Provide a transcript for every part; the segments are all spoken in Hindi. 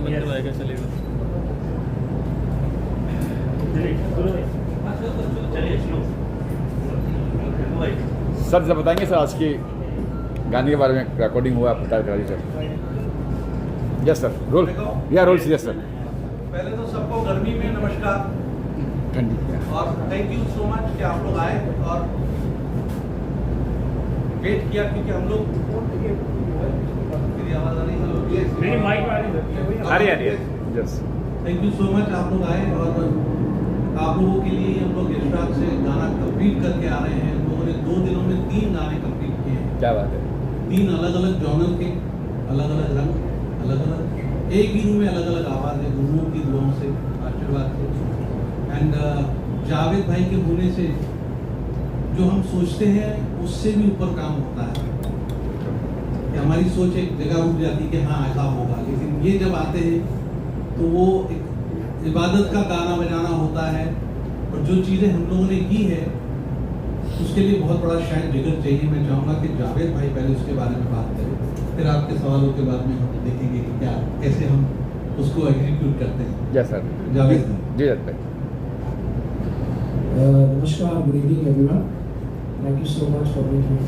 बंद करवाएगा चलेगा। सर जब बताएंगे सर आज की गाने के बारे में रिकॉर्डिंग हुआ आप बता करिए सर। यस सर रोल या रोल्स यस सर। पहले तो सबको गर्मी में नमस्कार ठंडी और थैंक यू सो मच कि आप लोग आए और वेट किया, क्योंकि हम लोग मेरी आवाज़ आ रही है, मेरी माइक आ रही है। Yes thank you so much आप लोग आए और आप लोगों के लिए हम लोग इशराक से गाना कंप्लीट करके आ रहे हैं। हम लोगों ने 2 दिनों में 3 गाने कंप्लीट किए हैं। क्या बात है। 3 अलग अलग जॉनर के, अलग अलग रंग, अलग अलग एक ही रूम में अलग अलग आवाज़ है, गुरुओं की दुआओं से, आशीर्वाद से। एंड जावेद भाई के होने से जो हम सोचते हैं उससे भी ऊपर काम होता है कि हमारी सोच एक जगह रुक जाती है कि हाँ ऐसा होगा, लेकिन ये जब आते हैं तो वो एक इबादत का गाना बजाना होता है। और जो चीज़ें हम लोगों ने की है उसके लिए बहुत बड़ा शायद जिगर चाहिए। मैं चाहूँगा कि जावेद भाई पहले उसके बारे में बात करें, फिर आपके सवालों के बाद में हम देखेंगे कि क्या कैसे हम उसको एग्जीक्यूट करते हैं। यस सर जावेद जी जावेद भाई। नमस्कार, good evening everyone, thank you so much for being here.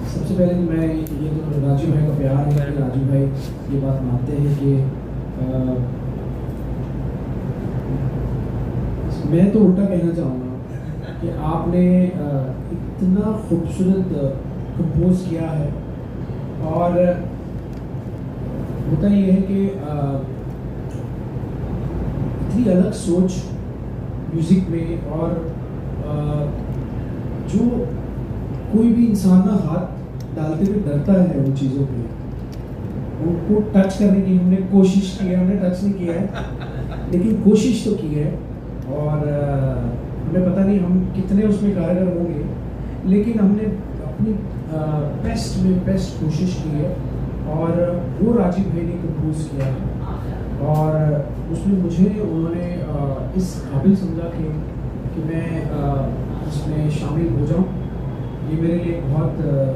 सबसे पहले मैं ये तो राजू भाई का प्यार है कि राजू भाई ये बात मानते हैं कि मैं तो उल्टा कहना चाहूँगा कि आपने इतना खूबसूरत कंपोज किया है। और होता ये है कि इतनी अलग सोच म्यूज़िक में, और जो कोई भी इंसान ना हाथ डालते हुए डरता है उन चीज़ों पे, उनको टच करने की हमने कोशिश की है। हमने टच नहीं किया है लेकिन कोशिश तो की है। और हमें पता नहीं हम कितने उसमें कारगर होंगे, लेकिन हमने अपनी बेस्ट में बेस्ट कोशिश की है। और वो राजीव भाई ने कंपोज किया है और उसमें मुझे उन्होंने इस काबिल समझा कि मैं उसमें शामिल हो जाऊं। ये मेरे लिए बहुत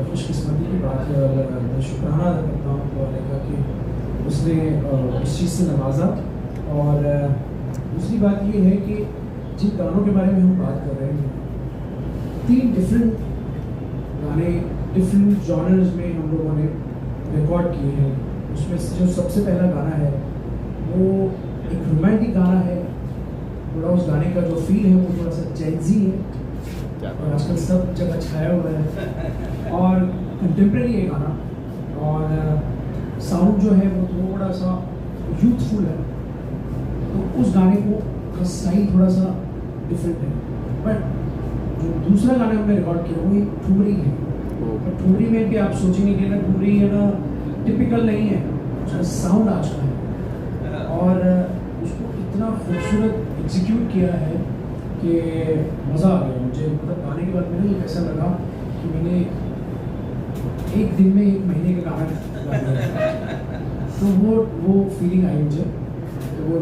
खुशकिस्मती की बात है और मैं शुक्राना अदा करता हूँ वाले का कि उसने इस चीज़ से नवाजा। और दूसरी बात ये है कि जिन गानों के बारे में हम बात कर रहे हैं, 3 डिफरेंट गाने डिफरेंट जॉनर्स में हम लोगों ने रिकॉर्ड किए हैं। उसमें से जो सबसे पहला गाना है वो एक रोमांटिक गाना है। थोड़ा उस गाने का जो फील है वो थोड़ा सा जेंजी है और आजकल सब जगह छाया हुआ है और कंटेम्प्रेरी है गाना। और साउंड जो है वो थोड़ा सा यूथफुल है, तो उस गाने का स्टाइल थोड़ा सा डिफरेंट है। बट जो दूसरा गाना हमने रिकॉर्ड किया वो एक ठुमरी है। और ठुमरी में भी आप सोचेंगे कि ना ठुमरी है ना टिपिकल नहीं है, उसका साउंड आज का है और उसको इतना खूबसूरत एग्जीक्यूट किया है कि मज़ा आ गया मुझे। मतलब गाने के बाद मुझे ऐसा लगा कि मैंने एक दिन में 1 महीने का गाना गा दिया। तो वो फीलिंग आई मुझे। तो वो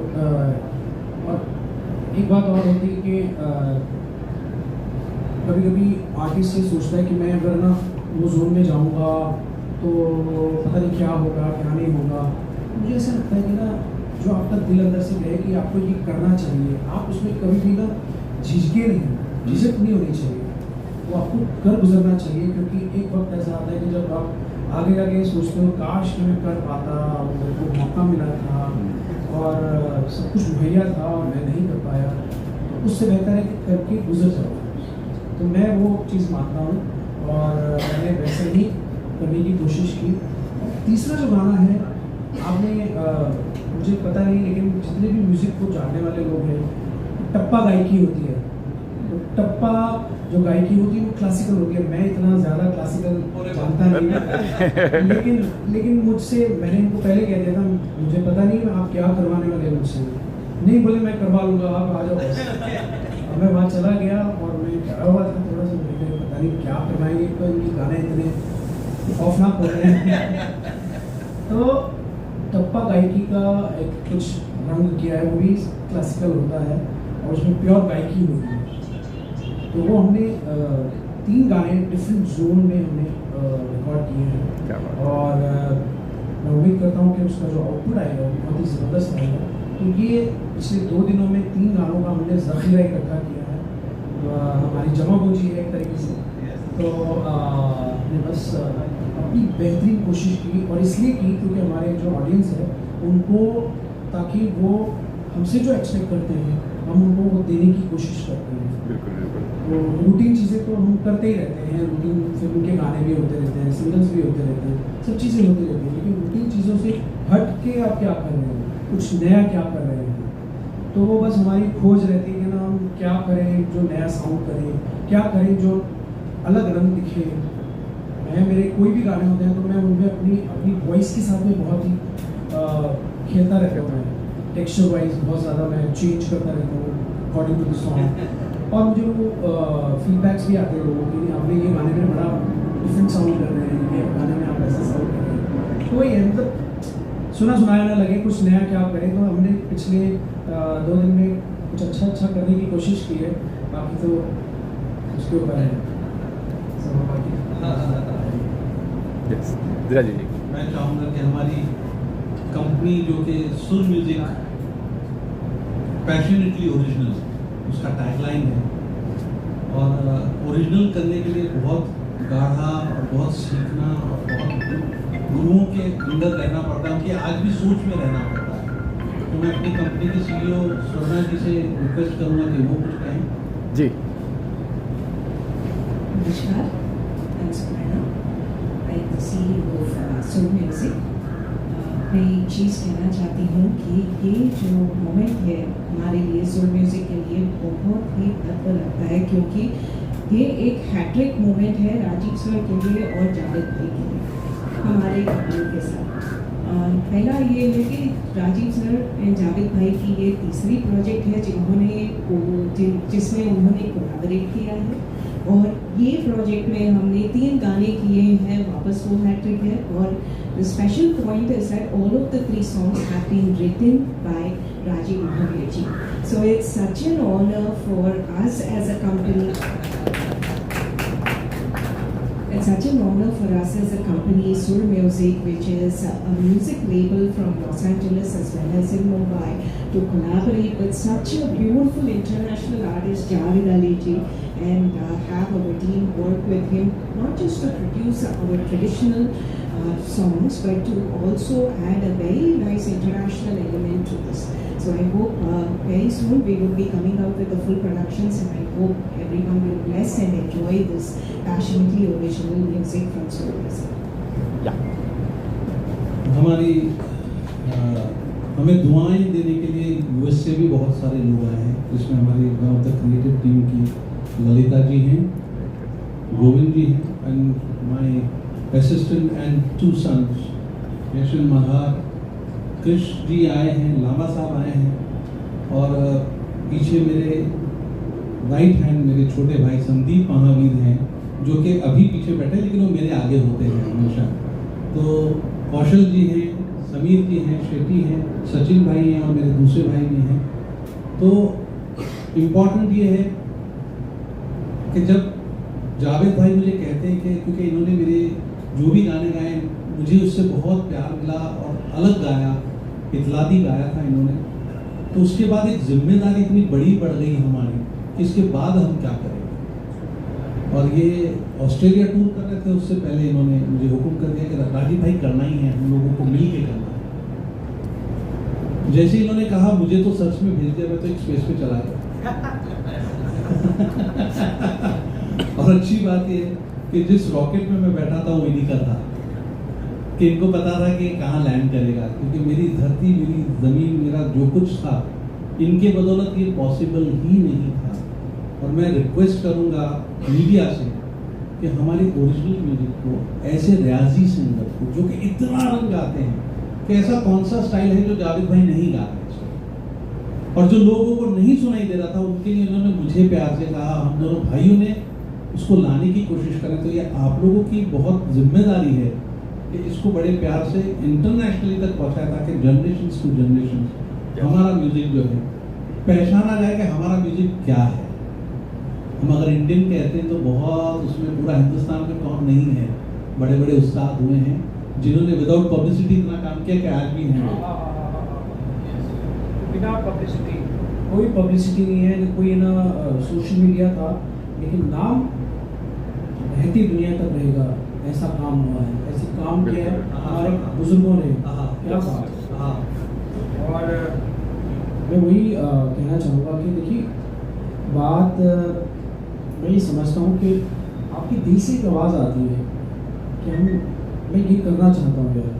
और एक बात और होती है कि कभी कभी आर्टिस्ट ये सोचता है कि मैं अगर ना वो जोन में जाऊंगा तो पता नहीं क्या होगा क्या नहीं होगा। मुझे ऐसा लगता है कि ना जो आपका दिल अंदर से कहे कि आपको ये करना चाहिए, आप उसमें कभी भी ना झिझके नहीं, झिझक नहीं होनी चाहिए, वो आपको कर गुजरना चाहिए। क्योंकि एक वक्त ऐसा आता है कि जब आप आगे आगे सोचते हो काश कि मैं कर पाता, मेरे को मौका मिला था और सब कुछ मुहैया था और मैं नहीं कर पाया, तो उससे बेहतर है कि करके गुजर जाओ। तो मैं वो चीज़ मानता हूँ और मैंने वैसे ही करने की कोशिश की। तीसरा जो गाना है आपने मुझे पता नहीं, लेकिन जितने भी म्यूज़िक को जानने वाले लोग हैं, टप्पा गायकी होती है। तो टप्पा जो गायकी होती है वो क्लासिकल होती है। मैं इतना ज़्यादा क्लासिकल जानता नहीं लेकिन मुझसे मैंने इनको पहले कह दिया था मुझे पता नहीं आप क्या करवाने वाले मुझसे। नहीं बोले मैं करवा लूँगा, आप आ जाओ। और मैं वहाँ चला गया और मैं डरा हुआ था थोड़ा सा, मुझे पता नहीं क्या करवाएंगे, तो इनके गाने इतने खौफनाक हो रहे हैं। तो टप्पा गायकी का एक कुछ रंग किया है, वो भी क्लासिकल होता है और उसमें प्योर गायकी होती है। तो वो हमने 3 गाने डिफरेंट जोन में हमने रिकॉर्ड किए हैं। और मैं उम्मीद करता हूँ कि उसका जो आउटपुट आएगा वो बहुत ही ज़बरदस्त आएगा, क्योंकि ये पिछले 2 दिनों में 3 गानों का हमने ज़ख़ीरा इकट्ठा किया है, हमारी जमा पूंजी है एक तरीके से। तो हमने बस अपनी बेहतरीन कोशिश की, और इसलिए की क्योंकि हमारे जो ऑडियंस है उनको, ताकि वो हमसे जो एक्सपेक्ट करते हैं हम उनको वो देने की कोशिश करते हैं। बिल्कुल बिल्कुल। तो रूटीन चीज़ें तो हम करते ही रहते हैं, रूटीन फिल्म के गाने भी होते रहते हैं, सिंगल्स भी होते रहते हैं, सब चीज़ें होती रहती हैं, लेकिन रूटीन चीज़ों से हट के आप क्या कर रहे हैं, कुछ नया क्या कर रहे हैं। तो वो बस हमारी खोज रहती है कि ना हम क्या करें जो नया साउंड करें, क्या करें जो अलग रंग दिखे। मेरे कोई भी गाने होते हैं तो मैं उनमें अपनी वॉइस के साथ में बहुत ही खेलता रहता हूँ, मैं टेक्सचर वाइज बहुत ज़्यादा मैं चेंज करता रहता हूँ अकॉर्डिंग टू द सॉन्ग। और मुझे वो फीडबैक्स भी आते हैं लोगों के, आपने ये गाने में बड़ा डिफरेंट साउंड कर रहे हैं, ये गाने में आप ऐसा साउंड कर रहे हैं। तो ये मतलब सुना सुनाया ना लगे, कुछ नया क्या करें। तो हमने पिछले 2 दिन में कुछ अच्छा करने की कोशिश की है, बाकी तो उसके ऊपर है सब बाकी। यस धीरज जी। मैं चाहूँगा कि हमारी कंपनी जो कि सुर म्यूजिक पैशनेटली ओरिजिनल, उसका टैगलाइन है, और ओरिजिनल करने के लिए बहुत गाढ़ा और बहुत सीखना और बहुत गुरुओं के अंदर रहना पड़ता है, उनकी आज भी सोच में रहना पड़ता है। तो मैं अपनी कंपनी के CEO स्वर्णा जी से रिक्वेस्ट करूँगा कि वो कुछ कहें। जी नमस्कार, I am the CEO of सुर म्यूजिक। मैं एक चीज़ कहना चाहती हूँ कि ये जो मोमेंट है हमारे लिए, सुर म्यूजिक के लिए बहुत ही महत्व रखता है, क्योंकि ये एक हैट्रिक मोमेंट है राजीव सर के लिए और जावेद भाई के लिए हमारे कंपनी के साथ। पहला ये है कि राजीव सर एंड जावेद भाई की ये तीसरी प्रोजेक्ट है जिसमें उन्होंने कोलैबोरेट किया है, और ये प्रोजेक्ट में हमने 3 गाने किए हैं, वापस वो हैट्रिक है। और the special point is that all of the 3 songs have been written by Rajiv Mahavir ji. So it's such an honor for us as a company. It's such an honor for us as a company, Sur Music, which is a music label from Los Angeles as well as in Mumbai, to collaborate with such a beautiful international artist, Javed Ali ji, and have our team work with him, not just to produce our traditional songs, but to also add a very nice international element to this. So I hope very soon we will be coming out with the full productions, and I hope everyone will bless and enjoy this passionately original music from Sur Music. या हमें दुआएं देने के लिए US से भी बहुत सारे लोग आए हैं, जिसमें हमारी one of the creative team की ललिता जी हैं, गोविंद जी हैं, and my assistant and 2 sons Yashwant Malhar, Krishna ji आए हैं, लामा साहब आए हैं, और पीछे मेरे राइट हैंड मेरे छोटे भाई संदीप महावीर हैं, जो कि अभी पीछे बैठे लेकिन वो मेरे आगे होते हैं हमेशा। तो कौशल जी हैं, समीर जी हैं, शेट्टी हैं, सचिन भाई हैं, और मेरे दूसरे भाई भी हैं। तो इम्पॉर्टेंट ये है कि जब जावेद भाई मुझे कहते हैं कि क्योंकि इन्होंने मेरे जो भी गाने गाए मुझे उससे बहुत प्यार मिला और अलग गाया, इतलादी गाया था इन्होंने, तो उसके बाद एक जिम्मेदारी इतनी बड़ी बढ़ गई हमारी कि इसके बाद हम क्या करेंगे। और ये ऑस्ट्रेलिया टूर कर रहे थे, उससे पहले इन्होंने मुझे हुक्म कर दिया कि राजीव भाई करना ही है, हम लोगों को मिल के करना है। जैसे इन्होंने कहा मुझे तो सच में भेज दिया, मैं तो एक स्पेस पे चला गया। और अच्छी बात ये कि जिस रॉकेट में मैं बैठा था वो इन्हीं का था, कि इनको पता था कि कहाँ लैंड करेगा, क्योंकि मेरी धरती, मेरी ज़मीन, मेरा जो कुछ था, इनके बदौलत ये पॉसिबल ही नहीं था। और मैं रिक्वेस्ट करूँगा मीडिया से कि हमारी ओरिजिनल म्यूजिक को ऐसे रियाजी सिंगर को जो कि इतना रंग गाते हैं, कि ऐसा कौन सा स्टाइल है जो जावेद भाई नहीं गा रहे, और जो लोगों को नहीं सुनाई दे रहा था उनके लिए उन्होंने मुझे प्यार से कहा, हम दोनों भाइयों ने उसको लाने की कोशिश करें। तो ये आप लोगों की बहुत जिम्मेदारी है कि इसको बड़े प्यार से इंटरनेशनली तक पहुंचाए, ताकि जनरेशन टू जनरेशन हमारा म्यूजिक जो है पहचाना जाए कि हमारा म्यूजिक क्या है। हम अगर इंडियन कहते हैं तो बहुत उसमें पूरा हिंदुस्तान में कौन नहीं है, बड़े बड़े उस्ताद हुए हैं, जिन्होंने विदाउट पब्लिसिटी इतना काम किया कि आज भी हैं वो। बिना पब्लिसिटी कोई पब्लिसिटी नहीं है, कोई ना सोशल मीडिया था, लेकिन नाम रहती दुनिया तक रहेगा। ऐसा काम हुआ है, ऐसे काम किया है हमारे बुजुर्गों ने। क्या बात है। हाँ, और मैं वही कहना चाहूँगा कि देखिए बात मैं ये समझता हूँ कि आपकी दिल से एक आवाज़ आती है कि मैं ये करना चाहता हूँ यार।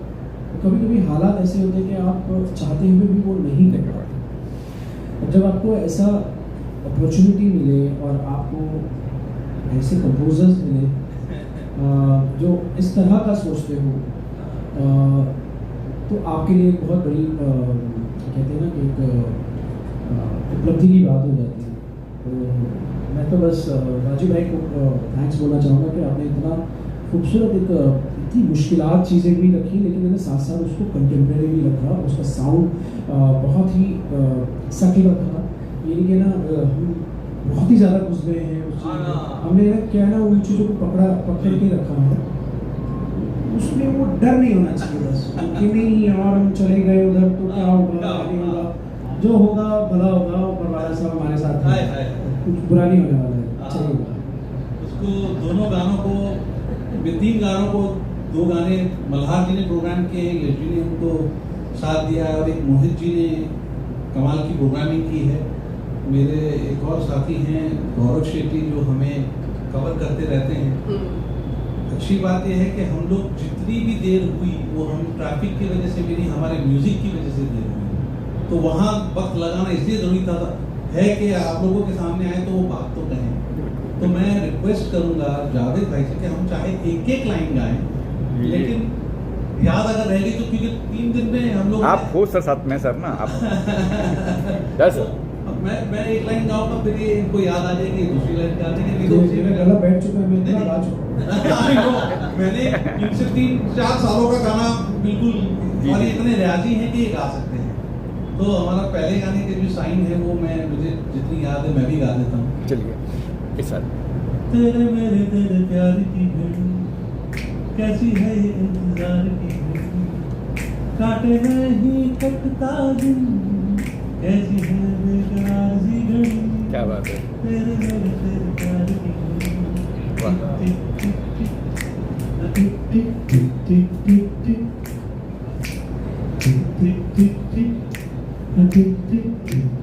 तो कभी कभी हालात ऐसे होते हैं कि आप चाहते हुए भी वो नहीं कर पाते। और जब आपको ऐसा अपॉर्चुनिटी मिले और आपको ऐसे कंपोजर्स मिले जो इस तरह का सोचते हो, तो आपके लिए एक बहुत बड़ी कहते हैं ना कि एक उपलब्धि की बात हो जाती है। तो मैं तो बस राजू भाई को थैंक्स बोलना चाहूँगा कि आपने इतना खूबसूरत इतनी मुश्किलात चीज़ें भी रखी, लेकिन मैंने साथ साथ उसको कंटेम्प्रेरी भी रखा, उसका साउंड बहुत ही सटल रखा। ये नहीं कि ना हम बहुत ही ज़्यादा घुस गए हैं उस चीज़ में। हमने ना क्या है ना उन चीज़ों को पकड़ के रखा है। उसमें वो डर नहीं होना चाहिए बस कि नहीं यार हम चले गए उधर तो क्या होगा, नहीं होगा, जो होगा भला होगा, ऊपर वाला सब हमारे साथ है, कुछ बुरा नहीं होने वाला है, चलेगा। उसको दोनों गानों को, 3 गानों को, 2 गाने मल्हार जी ने प्रोग्राम किए, यश जी ने उनको साथ दिया है और एक मोहित जी ने कमाल की प्रोग्रामिंग की है। मेरे एक और साथी हैं गौरव शेट्टी जो हमें कवर करते रहते हैं। अच्छी बात यह है कि हम लोग जितनी भी देर हुई वो हम ट्रैफिक की वजह से भी नहीं, हमारे म्यूजिक की वजह से देर हुई। तो वहाँ वक्त लगाना इसलिए जरूरी था है कि आप लोगों के सामने आए तो वो बात तो कहें। तो मैं रिक्वेस्ट करूंगा जावेद भाई से कि हम चाहे एक लाइन गाएं, लेकिन याद अगर रहेगी तो, क्योंकि 3 दिन में हम लोग आप हो सर साथ में सर ना आप यस सर। मैं एक लाइन गाऊंगा, फिर ये इनको याद आ जाएगी, दूसरी लाइन गा देंगे। मैं गला बैठ चुका है, मैं इतना गा चुका मैंने इनसे 3-4 सालों का गाना बिल्कुल, और ये इतने रियाजी हैं कि ये गा सकते हैं। तो हमारा पहले गाने के जो साइन है वो मुझे जितनी याद है मैं भी गा देता हूँ। चलिए इस साथ। तेरे मेरे तेरे प्यार की घड़ी कैसी है ये इंतजार की घड़ी, काटे नहीं कटता दिन, कैसी है बेकरार सी घड़ी। क्या बात है। तेरे मेरे तेरे प्यार की घड़ी, वाह। टिक टिक टिक टिक टिक टिक टिक टिक टिक टिक टिक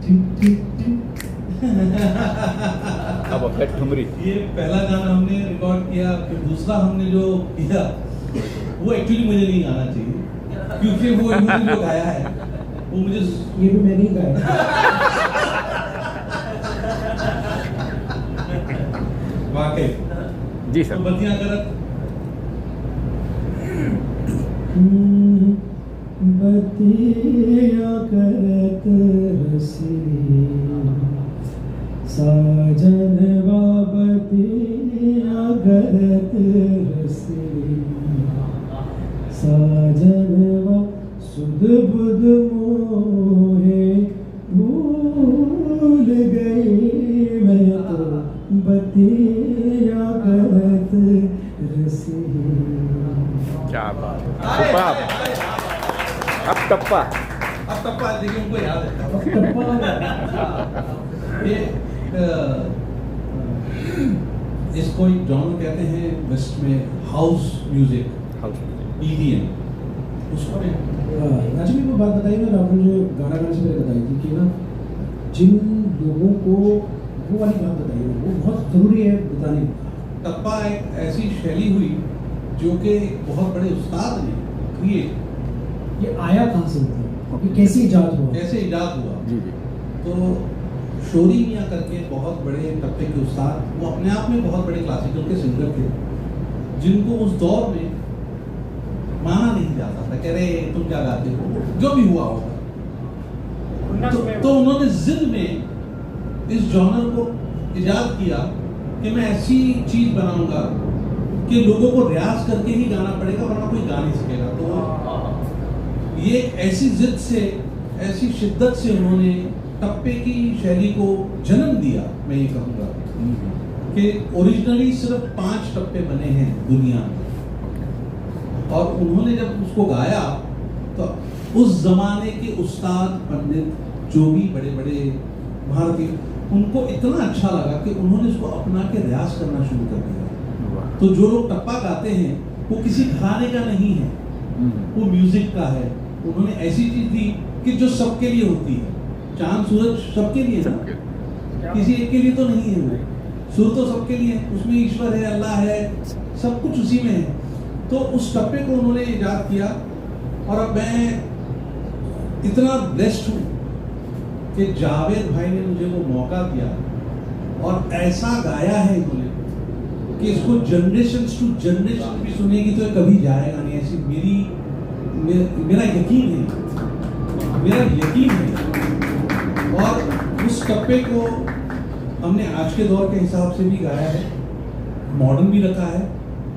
टिक टिक टिक। अब अफेक्ट ठुमरी। ये पहला गाना हमने रिकॉर्ड किया, फिर दूसरा हमने जो किया वो एक्चुअली मुझे नहीं गाना चाहिए, क्योंकि वो इन्होंने जो गाया है वो मुझे, ये भी मैं नहीं गाया। वाकई जी तो सर। बतियां करत बतिया करत रसी साजन बतिया करत रसी साजन सुध बुध मोहे भूल गई मैं तो बतिया करत रसी। क्या बात है। सुपर। अब टप्पा। देखिए उनको याद है ये इसको एक जॉनर कहते हैं वेस्ट में हाउस म्यूजिक, EDM। उसमें राजवी को बात बताई ना, आपने जो गाना गाने से पहले बताई थी कि ना जिन लोगों को वो वाली बात बताई है वो बहुत ज़रूरी है बताने। टप्पा एक ऐसी शैली हुई जो कि एक बहुत बड़े उस्ताद ने क्रिएट। ये आया कहाँ से होता है, कैसे इजाद हुआ? कैसे इजाद हुआ? जी जी। तो शोरी मियाँ करके बहुत बड़े टप्पे के उस्ताद, वो अपने आप में बहुत बड़े क्लासिकल के सिंगर थे, जिनको उस दौर में माना नहीं जाता था, कह रहे तुम क्या गाते हो, जो भी हुआ होगा। तो उन्होंने जिद में इस जॉनर को इजाद किया कि मैं ऐसी चीज बनाऊंगा कि लोगों को रियाज करके ही गाना पड़ेगा, वरना कोई गा नहीं सकेगा। तो ये ऐसी जिद से, ऐसी शिद्दत से उन्होंने टप्पे की शैली को जन्म दिया। मैं ये कहूँगा कि ओरिजिनली सिर्फ 5 टप्पे बने हैं दुनिया में, और उन्होंने जब उसको गाया तो उस जमाने के उस्ताद पंडित जो भी बड़े बड़े भारतीय, उनको इतना अच्छा लगा कि उन्होंने उसको अपना के रियाज करना शुरू कर दिया। तो जो लोग टप्पा गाते हैं वो किसी घराने का नहीं है, वो म्यूजिक का है। उन्होंने ऐसी चीज दी कि जो सबके लिए होती है। चांद सूरज सबके लिए ना, किसी एक के लिए तो नहीं है। वो सुर तो सबके लिए है, उसमें ईश्वर है, अल्लाह है, सब कुछ उसी में है। तो उस टप्पे को उन्होंने इजाद किया और अब मैं इतना ब्लेस्ड हूँ कि जावेद भाई ने मुझे वो मौका दिया और ऐसा गाया है इन्होंने कि इसको जनरेशन टू जनरेशन भी सुनेगी तो कभी जाएगा नहीं। ऐसी मेरा यकीन है, मेरा यकीन है। और उस टप्पे को हमने आज के दौर के हिसाब से भी गाया है, मॉडर्न भी रखा है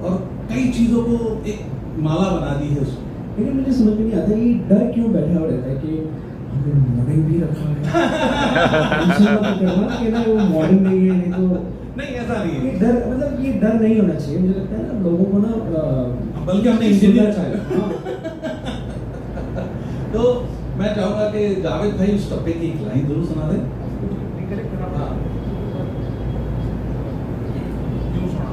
और कई चीज़ों को एक माला बना दी है उसमें। लेकिन मुझे समझ में नहीं आता ये डर क्यों बैठा हुआ रहता है कि हमने मॉडर्न भी रखा है। कि ना वो मॉडर्न नहीं है, नहीं तो नहीं ऐसा नहीं ये है, डर, मतलब ये डर नहीं होना चाहिए। मुझे लगता है ना लोगों को ना बल्कि हमने इंजीनियर चाहिए। तो मैं चाहूंगा कि जावेद भाई उस टप्पे की एक लाइन जरूर सुना दें। हाँ। क्यों सुना?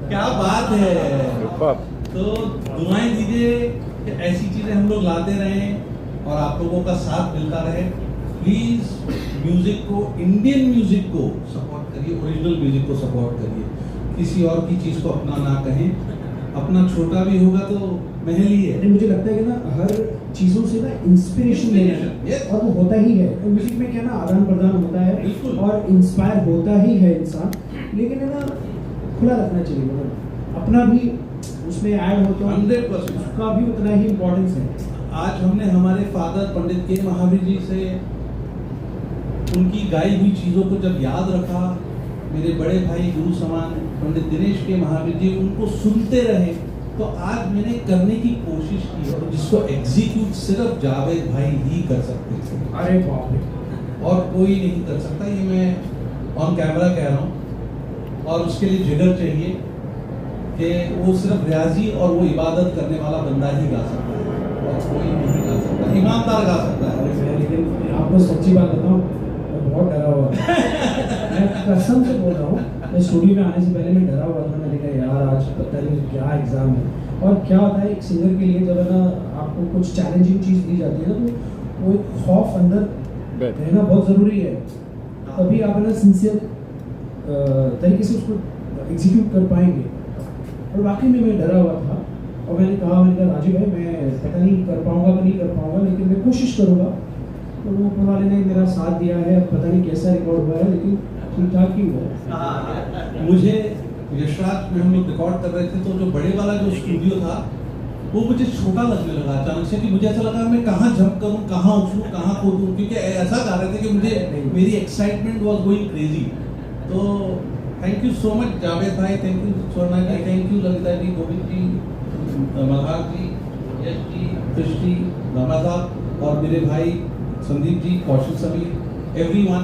क्या बात है। तो दुआएं दीजिए कि ऐसी चीजें हम लोग लाते रहें और आप लोगों का साथ मिलता रहे। प्लीज म्यूजिक को, इंडियन म्यूजिक को सपोर्ट करिए, ओरिजिनल म्यूजिक को सपोर्ट करिए। किसी और की चीज को अपना ना कहें। अपना छोटा भी होगा तो महल ही है। मुझे लगता है कि ना हर चीजों से ना इंस्पिरेशन लेना Yes. और वो होता ही है। तो म्यूजिक में क्या ना आदान प्रदान होता है बिल्कुल। और इंस्पायर होता ही है इंसान, लेकिन है ना खुला रखना चाहिए। मतलब अपना भी उसमें ऐड हो तो 100% उसका भी उतना ही इम्पोर्टेंस है। आज हमने हमारे फादर पंडित के महावीर जी से उनकी गाई हुई चीज़ों को जब याद रखा, मेरे बड़े भाई गुरु समान पंडित दिनेश के महावीर जी उनको सुनते रहे, तो आज मैंने करने की कोशिश की और जिसको एग्जीक्यूट सिर्फ जावेद भाई ही कर सकते थे। अरे बाप रे, और कोई नहीं कर सकता। ये मैं ऑन कैमरा कह रहा हूँ। और उसके लिए जिगर चाहिए कि वो सिर्फ रियाजी और वो इबादत करने वाला बंदा ही गा सकता है और कोई नहीं गा सकता। ईमानदार गा सकता है। अरे मैं लेकिन आपको सच्ची बात बताऊं, मैं बहुत डरा हुआ था। मैं कसम से बोल रहा हूँ, मैं स्टूडियो में आने से पहले मैं डरा हुआ था। मैंने कहा यार आज पता नहीं क्या एग्जाम है। और क्या होता है एक सिंगर के लिए, जब है ना आपको कुछ चैलेंजिंग चीज़ दी जाती है ना, तो वो एक खौफ अंदर रहना बहुत ज़रूरी है। तभी आप है ना सिंसियर तरीके से उसको एग्जीक्यूट कर पाएंगे। और वाकई में मैं डरा हुआ था और मैंने कहा राजीव भाई मैं पता नहीं कर पाऊंगा कि नहीं कर पाऊंगा, लेकिन मैं कोशिश करूंगा। तो वो ऊपर वाले ने मेरा साथ दिया है। पता नहीं कैसा रिकॉर्ड हुआ है, लेकिन ठीक ठाक ही हुआ है। मुझे यशराज में हम लोग रिकॉर्ड कर रहे थे, तो जो बड़े वाला जो स्टूडियो था वो मुझे छोटा लगने लगा अचानक से। कि मुझे ऐसा लगा मैं कहाँ जंप करूँ, कहाँ उछलूँ, कहाँ कूदूँ, क्योंकि ऐसा गा रहे थे कि मुझे मेरी एक्साइटमेंट वाज गोइंग क्रेजी। तो thank you so much Javed भाई, thank you Swarna ji, thank you Lalita ji, Govind ji, Malhar ji, Yash ji, Krishna, Rama साहब और मेरे भाई संदीप जी, कौशल समीर, एवरीवन।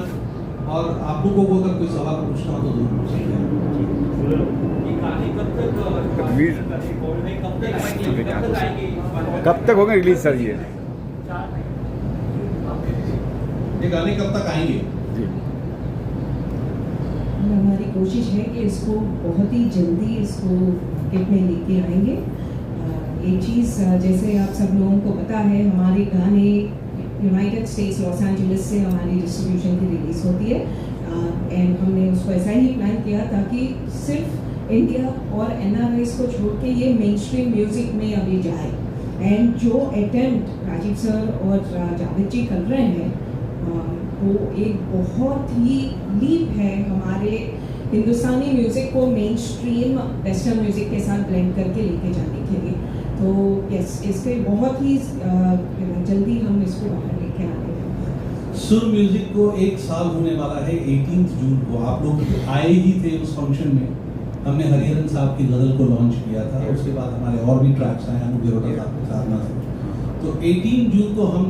और आप लोगों को अगर कोई सवाल पूछना हो तो जरूर पूछिए। कब तक होंगे रिलीज सर ये गाने कब तक आएंगे? जी हमारी कोशिश है कि इसको बहुत ही जल्दी इसको मार्केट में लेके आएंगे। एक चीज़ जैसे आप सब लोगों को पता है, हमारे गाने यूनाइटेड स्टेट्स लॉस एंजलिस से हमारी डिस्ट्रीब्यूशन की रिलीज होती है। एंड हमने उसको ऐसा ही प्लान किया ताकि सिर्फ इंडिया और NRIs को छोड़ के ये मेन स्ट्रीम म्यूजिक में अभी जाए। एंड जो अटेम्प्ट राजीव सर और जावेद जी कर रहे हैं वो एक बहुत ही लीप है हमारे हिंदुस्तानी म्यूज़िक को मेन स्ट्रीम वेस्टर्न म्यूज़िक के साथ ब्लेंड करके लेके जाने के लिए। तो यस, इसके बहुत ही जल्दी हम इसको बाहर लेके आने वाले हैं। सुर म्यूजिक को 1 साल होने वाला है 18 जून को। आप लोग आए ही थे उस फंक्शन में। हमने हरिहरन साहब की गज़ल को लॉन्च किया था, उसके बाद हमारे और भी ट्रैक्स आए, अनु गिरोटा साहब के साथ ना थे। तो 18 जून को हम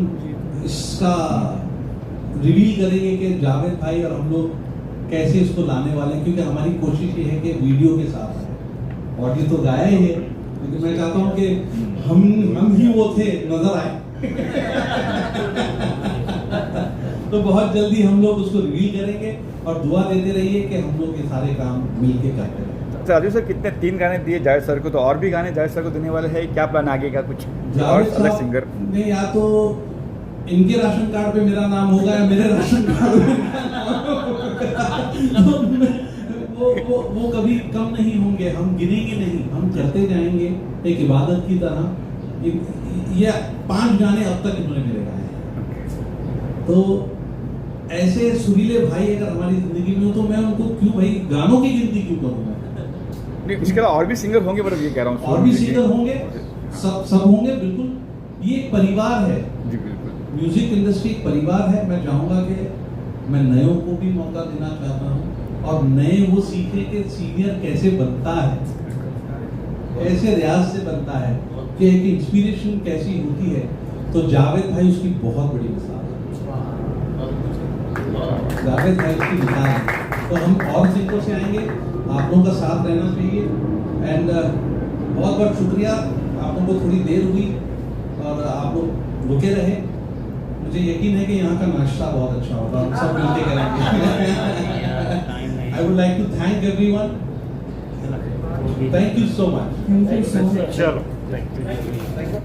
इसका रिवील करेंगे कि जावेद भाई और हम लोग कैसे इसको लाने वाले हैं, क्योंकि हमारी कोशिश ये है कि वीडियो के साथ आए। ऑडियो तो गाया ही है, लेकिन मैं चाहता हूँ कि हम ही वो थे नजर आए। तो बहुत जल्दी हम लोग उसको रिवील करेंगे और दुआ देते रहिए कि हम लोग ये सारे काम मिलके करते रहें। राजू सर कितने 3 गाने दिए जावेद सर को, तो और भी गाने जावेद सर को देने वाले हैं? क्या प्लान आगे का कुछ और जावेद अलग साहब सिंगर? ने या तो इनके राशन कार्ड पे मेरा नाम होगा या मेरे राशन कार्ड पे इनका नाम होगा। वो कभी कम नहीं होंगे, हम गिनेंगे नहीं, हम करते जाएंगे एक इबादत की तरह। ये 5 गाने अब तक इन्होंने मेरे गाए हैं। तो ऐसे सुरीले भाई अगर हमारी जिंदगी में हो तो मैं उनको क्यों भाई गानों की गिनती क्यों करूंगा? नहीं, इसके अलावा और भी सिंगर होंगे, मतलब ये कह रहा हूँ। और भी सिंगर होंगे, सब होंगे, बिल्कुल। ये एक परिवार है, जी बिल्कुल। म्यूजिक इंडस्ट्री एक परिवार है। मैं चाहूंगा कि मैं नयों को भी मौका देना चाहता हूँ और नए वो सीखे कि सीनियर कैसे बनता है, कैसे रियाज से बनता है, कि एक इंस्पिरेशन कैसी होती है। तो जावेद भाई उसकी बहुत बड़ी मिसाल है। जावेद भाई उसकी मिसाल है। तो हम और सिंगर से आएंगे, आप लोगों का साथ रहना चाहिए। एंड बहुत बहुत शुक्रिया, आप लोगों को थोड़ी देर हुई और आप लोग रुके रहे। मुझे यकीन है कि यहाँ का नाश्ता बहुत अच्छा होगा, हम सब मिलके करेंगे। I would like to thank everyone. Thank you so much. Thank you so much. चलो, थैंक यू।